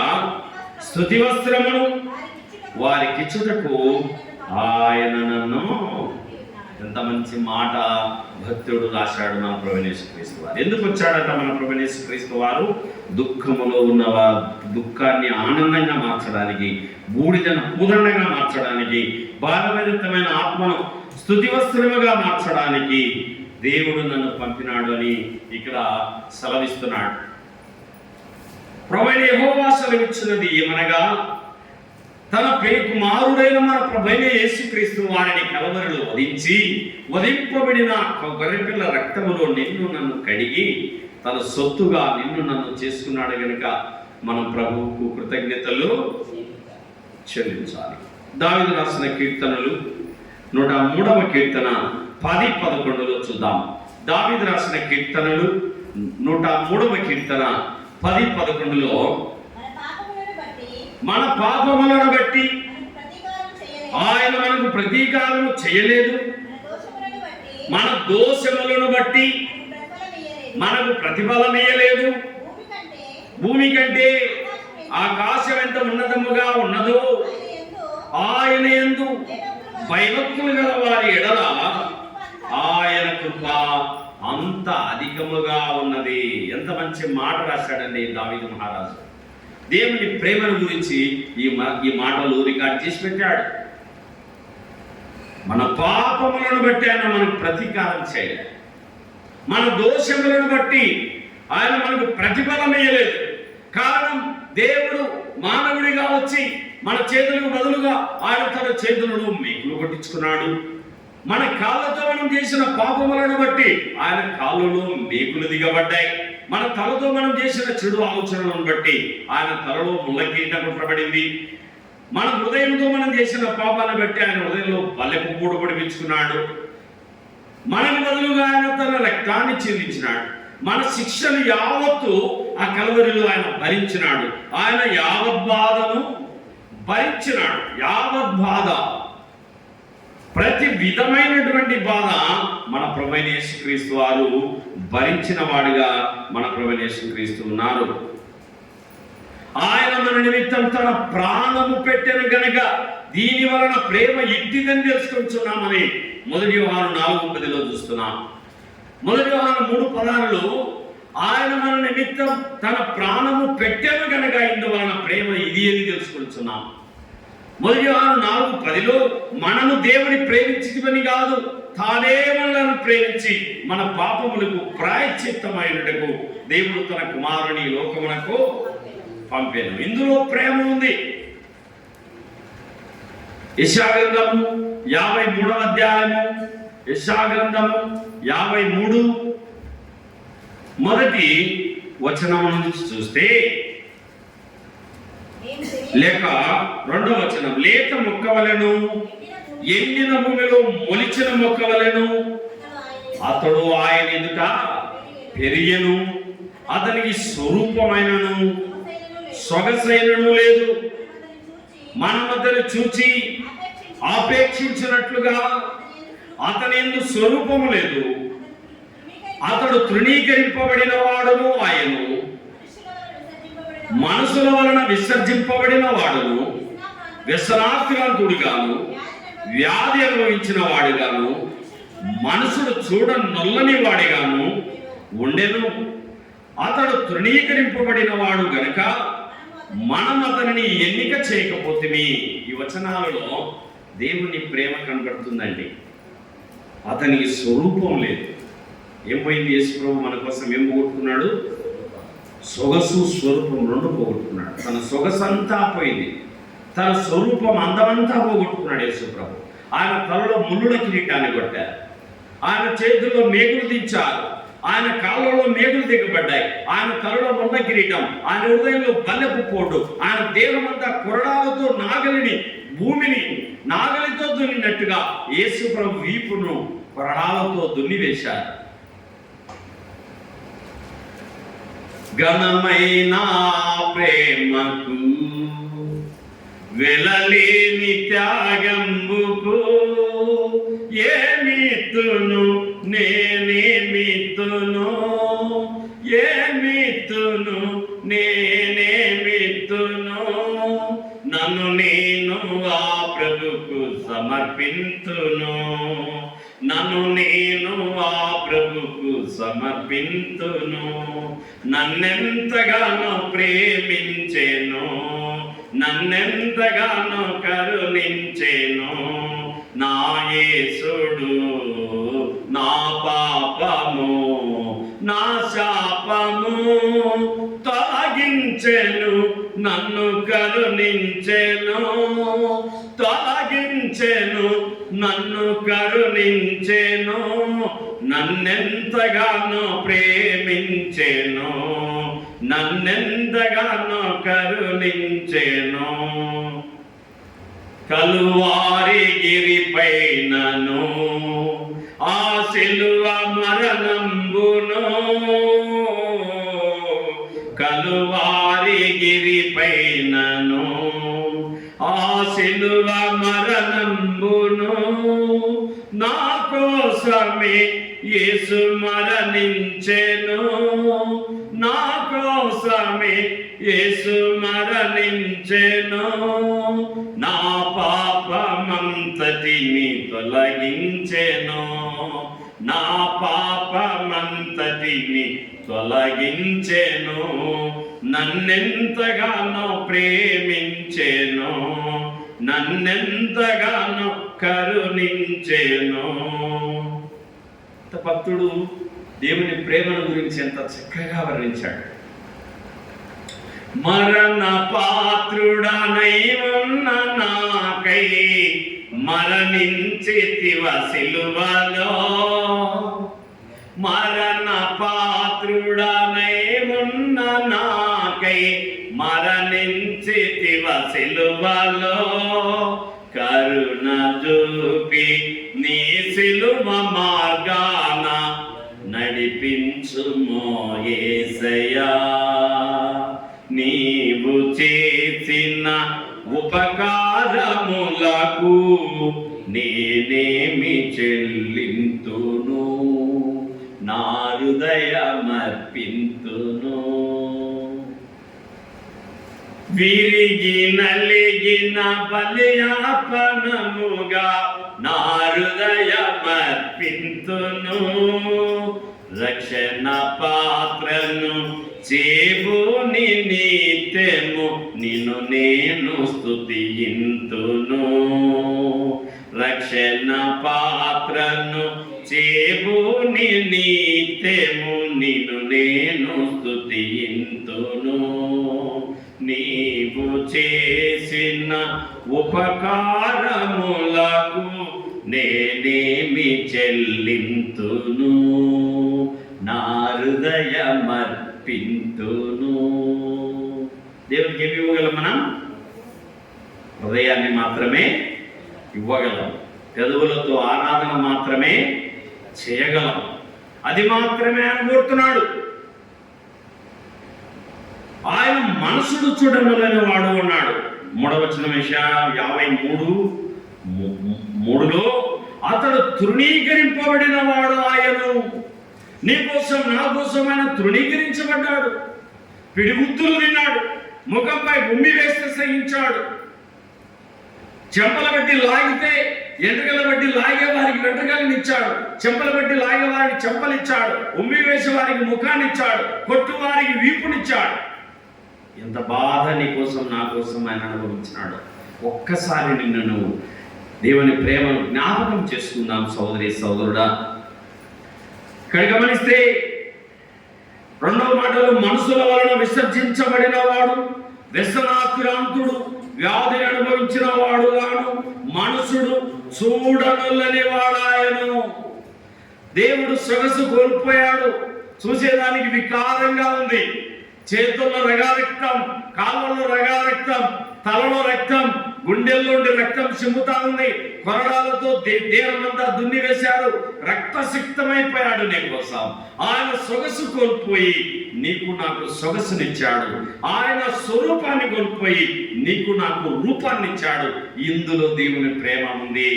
స్తుతి వస్త్రమును వారికిచ్చుటకు ఆయన నన్ను. ఎంత మంచి మాట భక్తుడు రాశాడు నా ప్రభువైన యేసుక్రీస్తు వారు. ఎందుకు వచ్చాడట మన ప్రభువైన యేసుక్రీస్తు వారు? దుఃఖములో ఉన్న దుఃఖాన్ని ఆనందంగా మార్చడానికి, బూడిదను పూదండగా మార్చడానికి, భారభరితమైన ఆత్మను స్తుతి వస్త్రముగా మార్చడానికి దేవుడు నన్ను పంపినాడు అని ఇక్కడ సెలవిస్తున్నాడు. ప్రభువైన యెహోవా సెలవిచ్చినది ఏమనగా, తన ప్రియకుమారుడైన మన ప్రభువైన యేసుక్రీస్తు వారిని కలవరిలో వధించి, వధింపబడిన గొర్రెపిల్ల రక్తములో నిన్ను నన్ను కడిగి తన సొత్తుగా నిన్ను నన్ను చేసుకున్నాడు గనుక మనం ప్రభువుకు కృతజ్ఞతలు చెల్లించాలి. దావీదు రాసిన కీర్తనలు 103వ కీర్తన 10-11లో చూద్దాం. దావీదు రాసిన కీర్తనలు 103వ కీర్తన 10-11లో, మన పాపములను బట్టి ఆయన మనకు ప్రతీకారము చేయలేదు, మన దోషములను బట్టి మనకు ప్రతిఫలమేయలేదు. భూమి కంటే ఆకాశం ఎంత ఉన్నతముగా ఉన్నదో ఆయన యందు భయభక్తులు గల వారి ఎడల ఆయన కృప అంత అధికముగా ఉన్నది. ఎంత మంచి మాట రాశాడండి దావీదు మహారాజు. దేవుని ప్రేమను గురించి ఈ మాటలు రికార్డ్ చేసి పెట్టాడు. మన పాపములను బట్టి ఆయన మనకు ప్రతీకారం చేయలేదు, మన దోషములను బట్టి ఆయన మనకు ప్రతిఫలమేయలేదు. కారణం, దేవుడు మానవుడిగా వచ్చి మన చేతులకు బదులుగా ఆయన తన చేతులను మేకులు కొట్టించుకున్నాడు. మన కాళ్ళతో మనం చేసిన పాపములను బట్టి ఆయన కాళ్ళలో మేకులు దిగబడ్డాయి. మన తలతో మనం చేసిన చెడు ఆలోచనలను బట్టి ఆయన తలలో ముళ్ళకీటం కుట్టబడింది. మన హృదయంతో మనం చేసిన పాపాలను బట్టి ఆయన హృదయంలో బల్లెపు పూడు పొడిపించుకున్నాడు. మనకు బదులుగా ఆయన తన రక్తాన్ని చెల్లించినాడు. మన శిక్షలు యావత్తు ఆ కలవరిలో ఆయన భరించినాడు. ఆయన యావత్ బాధను భరించినాడు. యావత్ బాధ, ప్రతి విధమైనటువంటి బాధ మన ప్రభువైన యేసుక్రీస్తు వారు భరించిన వాడిగా మన ప్రభువైన యేసుక్రీస్తు ఉన్నారు. ఆయన మన నిమిత్తం తన ప్రాణము పెట్టెను గనక దీని వలన ప్రేమ ఇట్టిదని తెలుసుకుంటున్నామని 1 యోహాను 4:10లో చూస్తున్నాం. 1 యోహాను 3:16లో ఆయన మన నిమిత్తం తన ప్రాణము పెట్టెను గనక ఇందువలన ప్రేమ ఇది అని తెలుసుకుంటున్నాం. మొదటి యోహాను 4:10లో మనము దేవుని ప్రేమించితివని కాదు, తానే మనలను ప్రేమించి మన పాపములకు ప్రాయశ్చిత్తమైనటకు దేవుడు తన కుమారుని లోకమునకు పంపెను. ఇందులో ప్రేమ ఉంది. యెషయా గ్రంథము 53వ అధ్యాయము, యెషయా గ్రంథము 53 మొదటి వచనం నుంచి చూస్తే, లేక 2వ వచనం, లేత మొక్క వలెను ఎండిన భూమిలో మొలిచిన మొక్క వలెను అతడు ఆయన ఎదుట పెరియను, అతనికి స్వరూపమైనను సొగసైనను లేదు. మనం అతను చూచి ఆపేక్షించినట్లుగా అతని యందు స్వరూపము లేదు. అతడు తృణీకరింపబడిన వాడును, ఆయను మనసుల వలన విసర్జింపబడిన వాడును, వ్యసనాక్రాంతుడుగాను వ్యాధి అనుభవించిన వాడిగాను మనసును చూడ నొల్లని వాడిగాను ఉండెను. అతడు తృణీకరింపబడిన వాడు గనుక మనం అతనిని ఎన్నిక చేయకపోతే. ఈ వచనాలలో దేవుని ప్రేమ కనబడుతుందండి. అతనికి స్వరూపం లేదు. ఏం పోయింది? యేసుప్రభు మన కోసం ఏం పోగొట్టుకున్నాడు? సొగసు స్వరూపం రెండు పోగొట్టుకున్నాడు. తన సొగసు అంతా పోయింది, తన స్వరూపం అందమంతా పోగొట్టుకున్నాడు యేసుప్రభు. ఆయన తలలో ముళ్ళుల కిరీటాన్ని కొట్టారు, ఆయన చేతుల్లో మేకులు దించారు, ఆయన కాళ్ళలో మేకులు దిగబడ్డాయి, ఆయన తలలో మొండ కిరీటం, ఆయన హృదయంలో బల్లెపు పోటు, ఆయన దేహమంతా కొరడాలతో భూమిని నాగలితో దున్నినట్టుగా యేసుప్రభు వీపును కొరడాలతో దున్నివేశారు. ఘనమైన ప్రేమకు వెలలేని త్యాగంబుకు ఏమిత్తును నేనేమిత్తును, ఏమిత్తును నేనేమిత్తును, నన్ను నేను ఆ ప్రభుకు సమర్పింతును, నన్ను నేను ఆ ప్రభుకు సమర్పింతును. నన్నెంతగానో ప్రేమించెను, నన్నెంతగానో కరుణించెను నా యేసుడు. నా పాపము నా శాపము తొలగించెను, నన్ను కరుణించెను, తొలగించెను, నన్ను కరుణించెను. నన్నెంతగానో ప్రేమించెను, నన్నెంతగానో కరుణించెను. కలువారి గిరిపైనను ఆ సిలువ మరణంబును, కలువారి గిరిపైనను ఆ సిలువ మరణంబును నా కోసమే యేసు మరణించెను, నా కోసమే యేసు మరణించెను. నా పాపమంతటిని తొలగించెను, నా పాపమంతటిని తొలగించెను. నన్నెంతగానో ప్రేమించెను, నన్నెంతగానో కరుణించెను. భక్తుడు దేవుని ప్రేమను గురించి ఎంత చక్కగా వర్ణించాడు. మరణ పాత్రుడనై ఉన్న నాకై మరణించితివ సిలువలో, మరణ పాత్రుడనై ఉన్న నాకై మరణించితివ సిలువలో, కరుణ చూపి నీ సిలువ మార్గాన నడిపించుమో యేసయ్యా. నీవు చేసిన ఉపకారములకు నేనేమి చెల్లింతును, నా హృదయమర్పింతును. విరిగి నలిగిన బలియార్పణముగా నా హృదయమర్పింతును, రక్షణ పాత్రను చేబూని నిత్యము నిన్ను నేను స్తుతింతును. రక్షణ పాత్రను చేబూని నిత్యము నిన్ను నేను స్తుతింతును. నీవు చేసిన ఉపకారములకు నేనేమి చెల్లింతును, నా హృదయమర్పింతును. దేవునికి ఏమి ఇవ్వగలం? మనం హృదయాన్ని మాత్రమే ఇవ్వగలం. పెదవులతో ఆరాధన మాత్రమే చేయగలం. అది మాత్రమే ఆయన కోరుతున్నాడు. ఆయన మనసును చూడగలని వాడు ఉన్నాడు. 3వ వచనం యెషయా 53:3లో అతడు తృణీకరింపబడిన వాడు ఆయను. నీ కోసం నా కోసం ఆయన తృణీకరించబడ్డాడు. పిడిగుద్దులు తిన్నాడు. ముఖంపై ఉమ్మి వేస్తే సహించాడు. చెంపల బట్టి లాగితే ఎంట్రుకల బట్టి లాగే వారికి వెంట్రుకలను ఇచ్చాడు. చెంపల బట్టి లాగే వారికి చెంపలిచ్చాడు. ఉమ్మి వేసే వారికి ముఖాన్ని ఇచ్చాడు. కొట్టు వారికి వీపునిచ్చాడు. ఎంత బాధ నీ కోసం నా కోసం ఆయన అనుభవించినాడు. ఒక్కసారి నిన్ను నువ్వు దేవుని ప్రేమను జ్ఞాపకం చేసుకుందాం సోదరి సోదరుడా. ఇక్కడ గమనిస్తే 2వ మాటలో మనుషుల వలన విసర్జించబడిన వాడు, వ్యసనాక్రాంతుడు, వ్యాధిని అనుభవించిన వాడు గాను మనుషుడు చూడనులని వాడాయను. దేవుడు సొగసు కోల్పోయాడు. చూసేదానికి వికారంగా ఉంది. చేతుల్లో రక్తం, కాళ్ళలో రక్తం, తలలో రక్తం, గుండెల్లోండి రక్తం చిమ్ముతా ఉంది. కొరడాలతో దేహమంతా దున్ని వేశాడు. రక్తసిక్తమైపోయాడు నీ కోసం. ఆయన సొగసు కోల్పోయి నీకు నాకు సొగసునిచ్చాడు. ఆయన స్వరూపాన్ని కోల్పోయి నీకు నాకు రూపాన్నిచ్చాడు. ఇందులో దేవుని ప్రేమ ఉంది.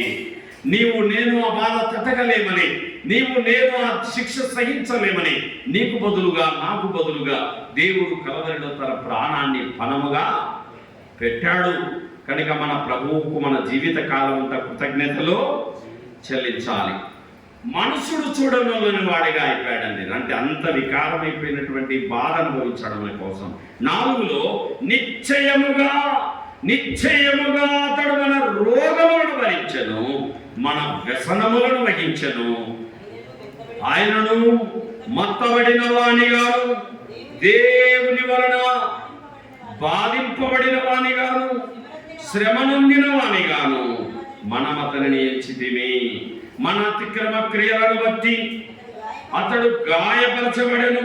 నీవు నేను ఆ బాధ తట్టగలేమని, నీవు నేను ఆ శిక్ష సహించలేమని నీకు బదులుగా నాకు బదులుగా దేవుడు కలవరిలో తన ప్రాణాన్ని పణముగా పెట్టాడు. కనుక మన ప్రభువుకు మన జీవిత కాలం అంతా కృతజ్ఞతలో చెల్లించాలి. మనుషుడు చూడనోళ్ళని వాడిగా అయిపోయాడండి. అంటే అంత వికారమైపోయినటువంటి బాధ అనుభవించడం కోసం. 4లో నిశ్చయముగా అతడు మన రోగములను భరించెను, మన వ్యసనములను వహించెను. ఆయనను మత్తబడిన వానిగాను, దేవుని వలన బాధింపబడిన వానిగాను, శ్రమ నొందిన వానిగాను మనం అతనిని ఎంచితిమి. మన అతిక్రమ క్రియలను బట్టి అతడు గాయపరచబడెను,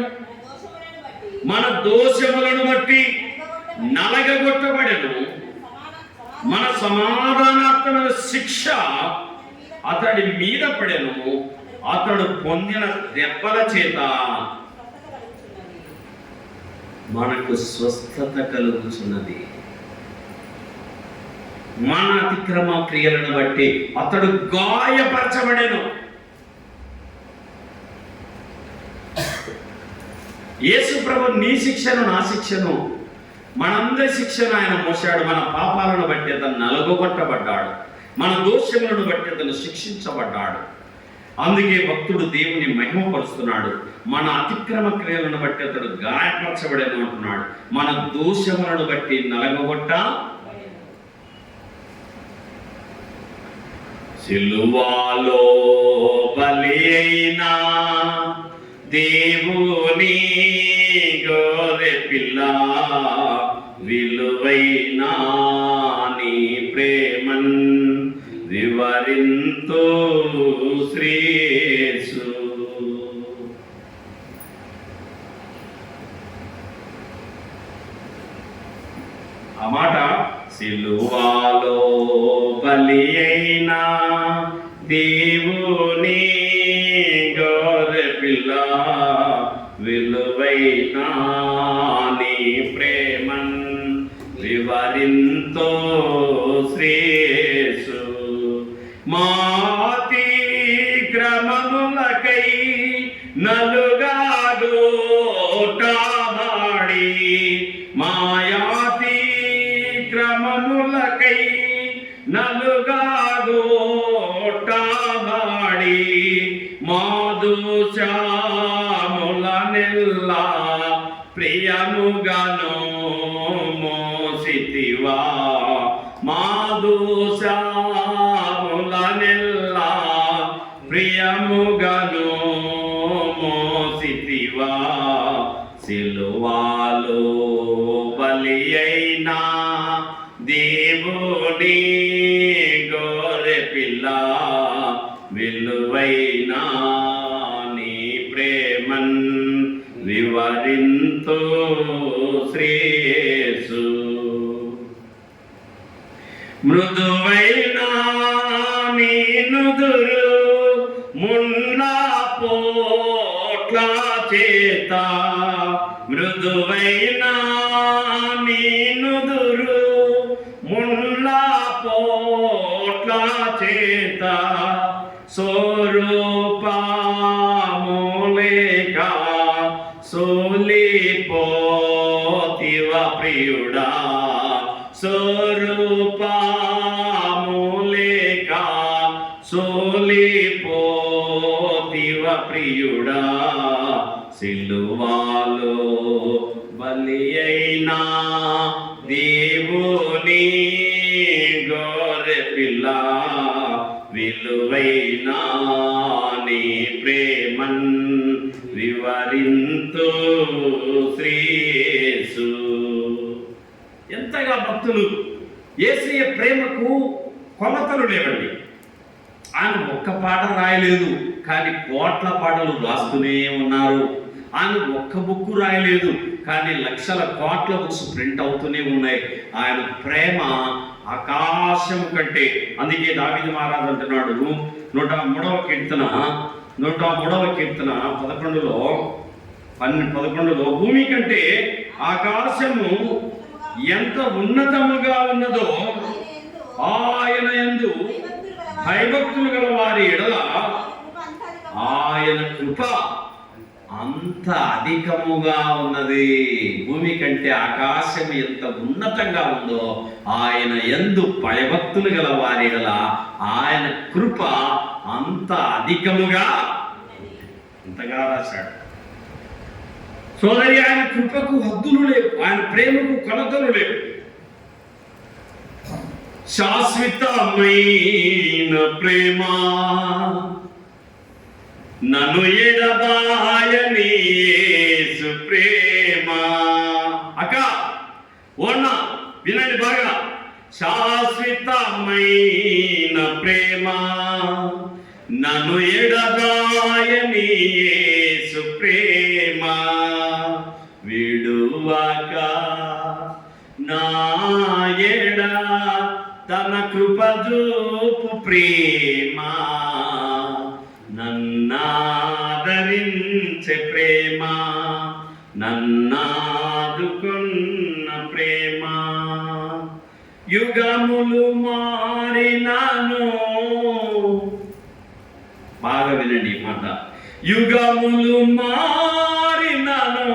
మన దోషములను బట్టి నలగగొట్టబడెను. మన సమాధానాత్మక శిక్ష అతడి మీద పడెను. అతడు పొందిన దెబ్బల చేత మనకు స్వస్థత కలుగుతున్నది. మన అతిక్రమ క్రియలను బట్టి అతడు గాయపరచబడెను. యేసు ప్రభు నీ శిక్షను నా శిక్షను మనందరి శిక్షను ఆయన మోసాడు. మన పాపాలను బట్టి అతను నలగొట్టబడ్డాడు. మన దోషములను బట్టి అతను శిక్షించబడ్డాడు. అందుకే భక్తుడు దేవుని మహిమపరుస్తున్నాడు. మన అతిక్రమ క్రియలను బట్టి అతడు గాయపరచబడేను అంటున్నాడు. మన దోషములను బట్టి నలగొట్ట సిలువలో బలి అయినా దేవుని గొర్రె పిల్ల, విలువైనా నీ ప్రేమన్ వివరింతో శ్రీయేసు. ఆ మాట సిలువలో బలి అయినా దేవుని గొర్రె పిల్ల, విలువైనా నీ ప్రేమన్ వివరింతో శ్రేయసు. మాతి క్రమములకై నలుగాగోటాడి, మాయాతి క్రమములకై నలుగాగోటాడి, మాదుషా దోషములనెల్లా ప్రియముగను మోసితివా, మా దోషములనెల్లా ప్రియముగను మోసితివా, సిలువలో బలి అయినా దేవుని గొర్రె పిల్ల, విలువైనా నీ ప్రేమన్ వివరింతు శ్రేయసు. మృదువైనా నీ నుదురు ముళ్ళ పోట్ల చేత, మృదువైనా నీ నుదురు ముళ్ళ పోట్ల చేత, స్వరూపములేక సోలిపోతివ ప్రియుడా, స్వరూపములేక సోలిపోతివ ప్రియుడా, సిలువలో బలి అయినా దేవుని గొర్రె పిల్ల, విలువైనా నీ ప్రేమన్ వివరింతు శ్రేయసు. ఎంతగా భక్తులు యేసయ్య ప్రేమకు కొలతలు లేవండి. ఆయన ఒక్క పాట రాయలేదు, కానీ కోట్ల పాటలు రాస్తూనే ఉన్నారు. ఆయన ఒక్క బుక్ రాయలేదు, కానీ లక్షల కోట్ల బుక్స్ ప్రింట్ అవుతూనే ఉన్నాయి. ఆయన ప్రేమ ఆకాశం కంటే. అందుకే దావీదు మహారాజు అంటున్నాడు 103వ కీర్తన 11లో భూమి కంటే ఆకాశము ఎంత ఉన్నతముగా ఉన్నదో ఆయన యందు భయభక్తులు గల వారి ఎడల ఆయన కృప అంత అధికముగా ఉన్నది. భూమి కంటే ఆకాశం ఎంత ఉన్నతంగా ఉందో ఆయన యందు భయభక్తులు గల వారి ఎడల ఆయన కృప అంత అధికముగా అంతగా రాశాడు. సోదరి, ఆయన కృపకు హద్దులు లేవు, ఆయన ప్రేమకు కొలతలు లేవు. శాశ్వతమైన ప్రేమ నన్ను ఎడబాయని యేసు ప్రేమ. అక్క ఓనా వినండి బాగా. శాశ్వతమైన ప్రేమ నన్ను ఎడబాయని యేసు ప్రేమ, విడువక నా ఎడ తన కృప చూపు ప్రేమ, నన్నాదరించే ప్రేమ, నన్నాదుకున్న ప్రేమ. యుగములు మారినాను, బాగా వినండి ఈ మాట. యుగములు మారినాను,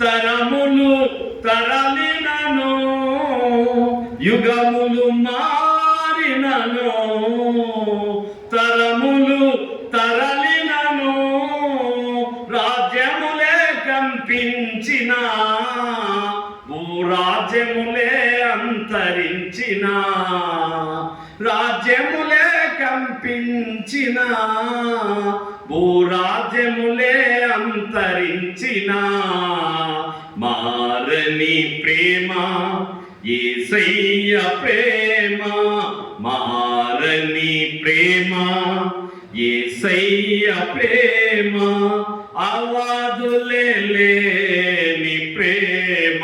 తరములు తరలినను, యుగములు మారినను, తరములు తరలినను, రాజ్యములే కంపించిన, భూరాజ్యములే అంతరించిన, రాజ్యములే కంపించిన, భూరాజ్యములే అంతరించిన, మారని ప్రేమ యేసయ్య ప్రేమ, మారని ప్రేమ యేసయ్య ప్రేమ, అవధులే లేని ప్రేమ,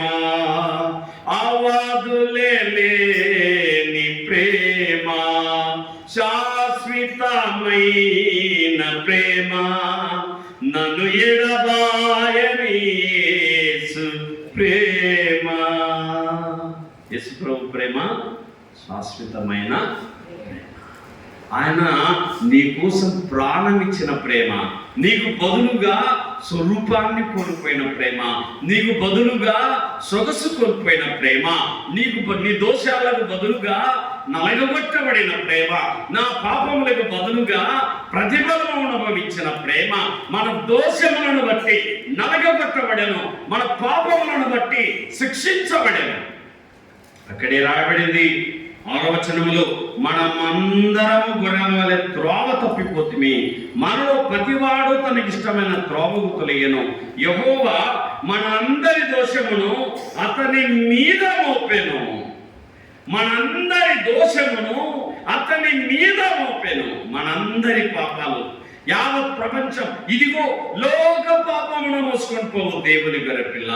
అవధులే లేని ప్రేమ, శాశ్వతమైన ప్రేమ నన్ను ఎడబాయని యేసు ప్రేమ. యేసు ప్రభు ప్రేమ శాశ్వతమైన ప్రేమ. ఆయన నీ కోసం ప్రాణం ఇచ్చిన ప్రేమ, నీకు బదులుగా స్వరూపాన్ని కోల్పోయిన ప్రేమ, నీకు బదులుగా సొగసు కోల్పోయిన ప్రేమ, నీ దోషాలకు బదులుగా నలగబట్టబడిన ప్రేమ, నా పాపములకు బదులుగా ప్రతిఫలం అనుభవించిన ప్రేమ, మన దోషములను బట్టి నలగబట్టబడెను, మన పాపములను బట్టి శిక్షించబడెను. అక్కడే రాయబడింది 6వ వచనములో, మనమందరము గొర్రెల వలె త్రోవ తప్పిపోతుమి, మనలో ప్రతివాడు తనకిష్టమైన త్రోవకు తొలగెను. యెహోవా మనందరి దోషమును అతని మీద మోపెను, మనందరి దోషమును అతని మీద మోపెను. మనందరి పాపాలు, యావత్ ప్రపంచం, ఇదిగో లోక పాపమును మోసుకొని పోవు దేవుని గొర్రెపిల్ల.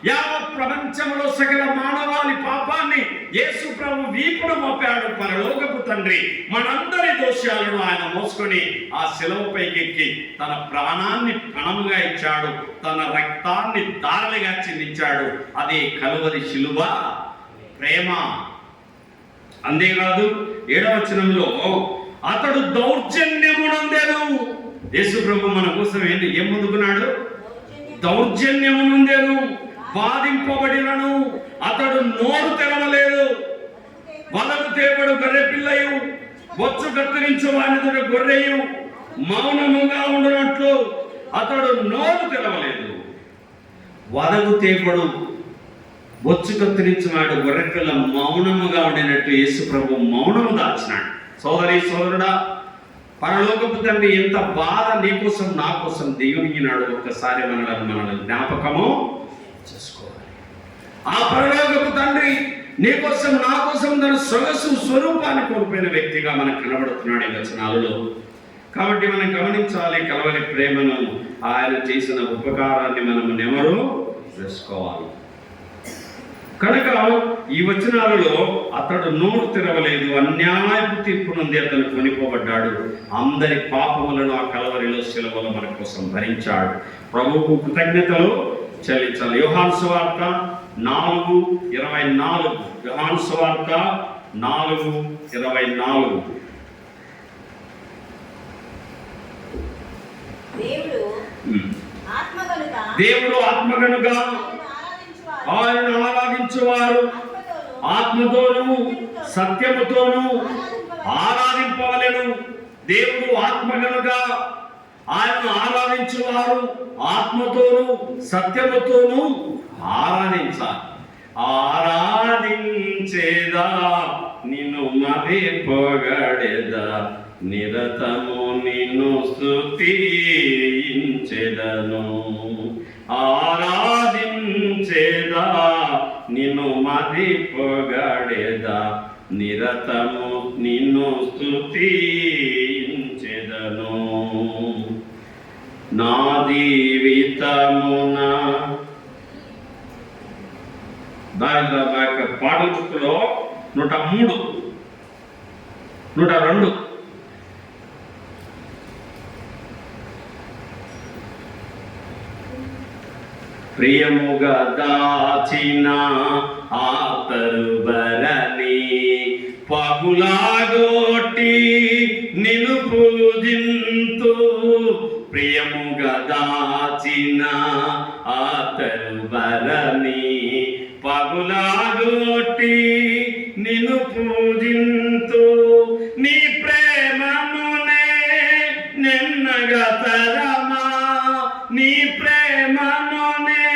యావత్ ప్రపంచంలో సకల మానవాళి పాపాన్ని యేసు ప్రభు వీపును మోపాడు పరలోకపు తండ్రి. మనందరి దోషాలను ఆయన మోసుకొని ఆ శిలువపైకి ఎక్కి తన ప్రాణాన్ని పణముగా ఇచ్చాడు, తన రక్తాన్ని దారలుగా చిందించాడు. అదే కలువరి శిలువ ప్రేమ. అంతేకాదు 7వ వచనంలో, అతడు దౌర్జన్యమునందెను. యేసు ప్రభు మన కోసం ఏం పొందుకున్నాడు? దౌర్జన్యమునందెను, బాధింపబడినను, అతడు నోరు తెరవలేదు. వలకు తేపడు గొర్రె పిల్లయు, బొచ్చు కత్తిరించు వాని గొర్రెయు మౌనముగా ఉండునట్లు అతడు నోరు తెరవలేదు. వదకు తేపడు బొచ్చు కత్తిరించినాడు గొర్రె పిల్ల మౌనముగా ఉండినట్టు యేసు ప్రభు మౌనము దాచినాడు. సోదరి సోదరుడా, పరలోకపు తండ్రి ఎంత బాధ నీకోసం నా కోసం దిగునిగినాడు. ఒక్కసారి మనల్ని జ్ఞాపకము చేసుకోవాలి. ఆ పరలోకపు తండ్రి నీకోసం నా కోసం తన సొగసు స్వరూపాన్ని కోల్పోయిన వ్యక్తిగా మనకు కనబడుతున్నాడు ఈ వచనాలలో. కాబట్టి మనం గమనించాలి కలవరి ప్రేమను, ఆయన చేసిన ఉపకారాన్ని మనము నెమరు చేసుకోవాలి. కనుక ఈ వచనాలలో అతడు నోరు తెరవలేదు, అన్యాయపు తీర్పు నుండి అతను కొనిపోబడ్డాడు. అందరి పాపములను ఆ కలవరిలో శిలువలో మన కోసం భరించాడు. ప్రభువుకు కృతజ్ఞతలు చెల్లించాలి. యోహాను సువార్త 4:24. యోహాను సువార్త 4:24. దేవుడు ఆత్మ గనుక ఆయనను ఆరాధించువారు ఆత్మతోనూ సత్యముతోనూ ఆరాధింపవలెను. దేవుడు ఆత్మ గనుక ఆయనను ఆరాధించువారు ఆత్మతోనూ సత్యముతోనూ ఆరాధించాలి. ఆరాధించేదా నిన్ను మది పొగడెదా, నిరతము నిన్ను స్తుతించెదను. ఆరాధించేదా నిన్ను మది పొగడెదా, నిరతము నిన్ను స్తుతించెదను. నా జీవితమున పాటల బుక్లో 103, 102. ప్రియముగా దాచిన ఆతరుబరని పగులాగొట్టి నిన్ను పూజింతు. ప్రియముగా దాచిన ఆతరుబరని పగులాగొట్టి నిన్ను పూజింతు. నీ ప్రేమమునే నిన్నగా తరమా, నీ ప్రేమమునే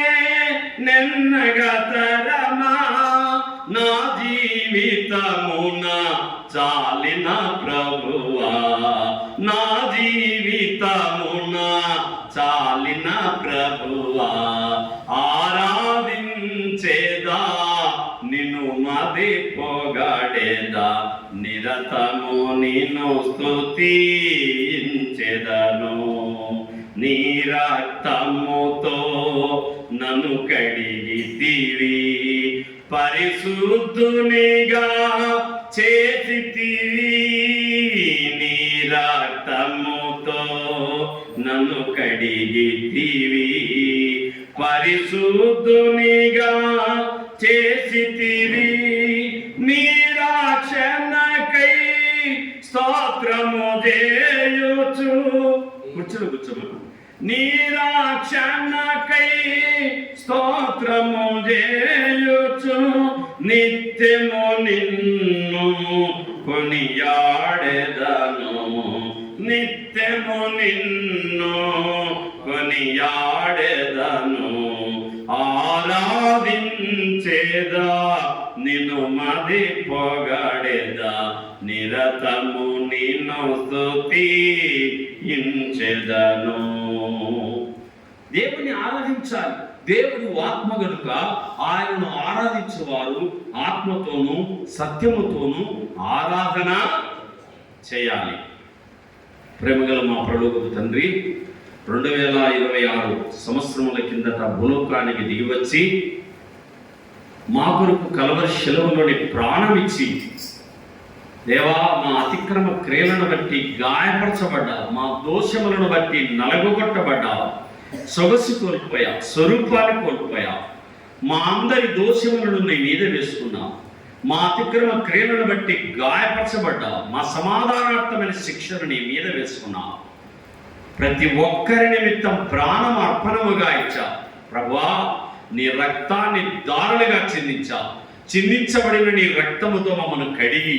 నిన్నగా తరమా. నా జీవితమున చాలిన ప్రభువా, నా జీవితమున చాలిన ప్రభువా. ఆరాధించేదా నిన్ను మది పొగడేదా, నిరతము నిన్ను స్తుతించెదను. నీ రక్తముతో నన్ను కడిగితివి, పరిశుద్ధునిగా చేసితివి. నీ రక్తముతో నన్ను కడిగితివి, పరిశుద్ధునిగా చేసితివి. నీ రక్షణకై స్తోత్రము చేయుచు. కూర్చోమను. నీ రక్షణకై స్తోత్రము చేయుచు నిత్యము నిన్ను కొనియాడెదను, నిత్యము నిన్ను కొనియాడెదను. ఆరాధించేదా నిన్ను మది పొగడెదా, నిరతము నిన్ను స్తుతించెదను. దేవుని ఆరాధించాలి. దేవుడు ఆత్మ గనుక ఆయనను ఆరాధించేవారు ఆత్మతోనూ సత్యముతోనూ ఆరాధన చేయాలి. ప్రేమగల మా పరలోకపు తండ్రి, 2026 సంవత్సరముల కిందట భూలోకానికి దిగివచ్చి మా కొరకు కలవరి శిలువలోని ప్రాణం ఇచ్చి, దేవా, మా అతిక్రమ క్రియలను బట్టి గాయపరచబడ్డావు, మా దోషములను బట్టి నలగొట్టబడ్డావు, సొగసు కోల్పోయావు, స్వరూపాన్ని కోల్పోయావు. మా అందరి దోషములను నీ మీద వేసుకున్నావు. మా అతిక్రమ క్రియలను బట్టి గాయపరచబడ్డావు. మా సమాధానార్థమైన శిక్షను నీ మీద వేసుకున్నావు. ప్రతి ఒక్కరి నిమిత్తం ప్రాణం అర్పణముగా ఇచ్చావు. ప్రభువా, నీ రక్తాన్ని దారులుగా చిందించావు. చిందించబడిన నీ రక్తముతో మమ్మల్ని కడిగి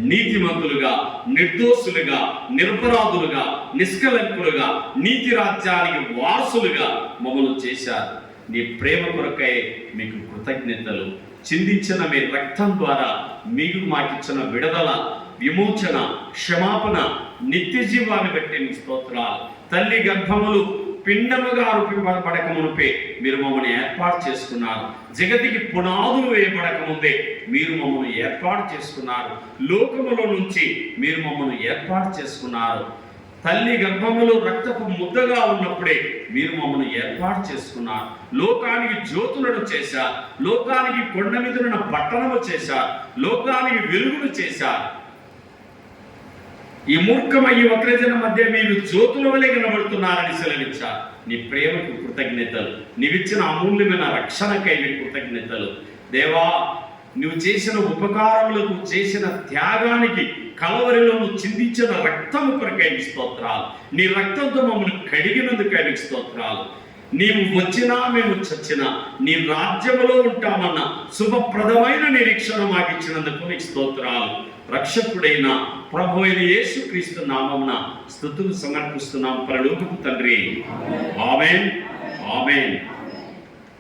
నీతిమంతులుగా, నిర్దోషులుగా, నిరపరాధులుగా, నిష్కలంకులుగా, నీతి రాజ్యానికి వారసులుగా మమ్మల్ని చేశారు. నీ ప్రేమ కొరకై మీకు కృతజ్ఞతలు. చిందించిన మీ రక్తం ద్వారా మీకు మాకిచ్చిన విడుదల, విమోచన, క్షమాపణ, నిత్య జీవాన్ని బట్టి మీ స్తోత్రాలు. తల్లి గర్భములు పిండముగా రూపింపబడక మునిపే మీరు మమ్మల్ని ఏర్పాటు చేసుకున్నారు. జగతికి పునాదులు వేయబడక ముందే మీరు మమ్మల్ని ఏర్పాటు చేసుకున్నారు. లోకములో నుంచి మీరు మమ్మల్ని ఏర్పాటు చేసుకున్నారు. తల్లి గర్భములో రక్తపు ముద్దగా ఉన్నప్పుడే మీరు మమ్మల్ని ఏర్పాటు చేసుకున్నారు. లోకానికి జ్యోతులను చేశారు. లోకానికి కొండ మీదున్న పట్టణము చేశారు. లోకానికి వెలుగును చేశారు. ఈ మూర్ఖమయ్యి వక్రజన మధ్య మీరు జ్యోతుల వలె కనబడుతున్నారని సెలవిచ్చారు. నీ ప్రేమకు కృతజ్ఞతలు. నీవిచ్చిన అమూల్యమైన రక్షణకై మీ కృతజ్ఞతలు. దేవా, నువ్వు చేసిన ఉపకారములకు, చేసిన త్యాగానికి, కలవరిలో నువ్వు చిందించిన రక్తము కొరకై నీకు స్తోత్రాలు. నీ రక్తంతో మమ్మల్ని కడిగినందుకై నీకు స్తోత్రాలు. నీవు వచ్చినా మేము చచ్చినా నీ రాజ్యములో ఉంటామన్న శుభప్రదమైన నిరీక్షణ మాకు ఇచ్చినందుకు నీకు స్తోత్రాలు. రక్షకుడైన ప్రభు అయిన యేసుక్రీస్తు నామమున స్తుతులు సమర్పిస్తున్నాం పరలోకపు తండ్రి. ఆమేన్, ఆమేన్.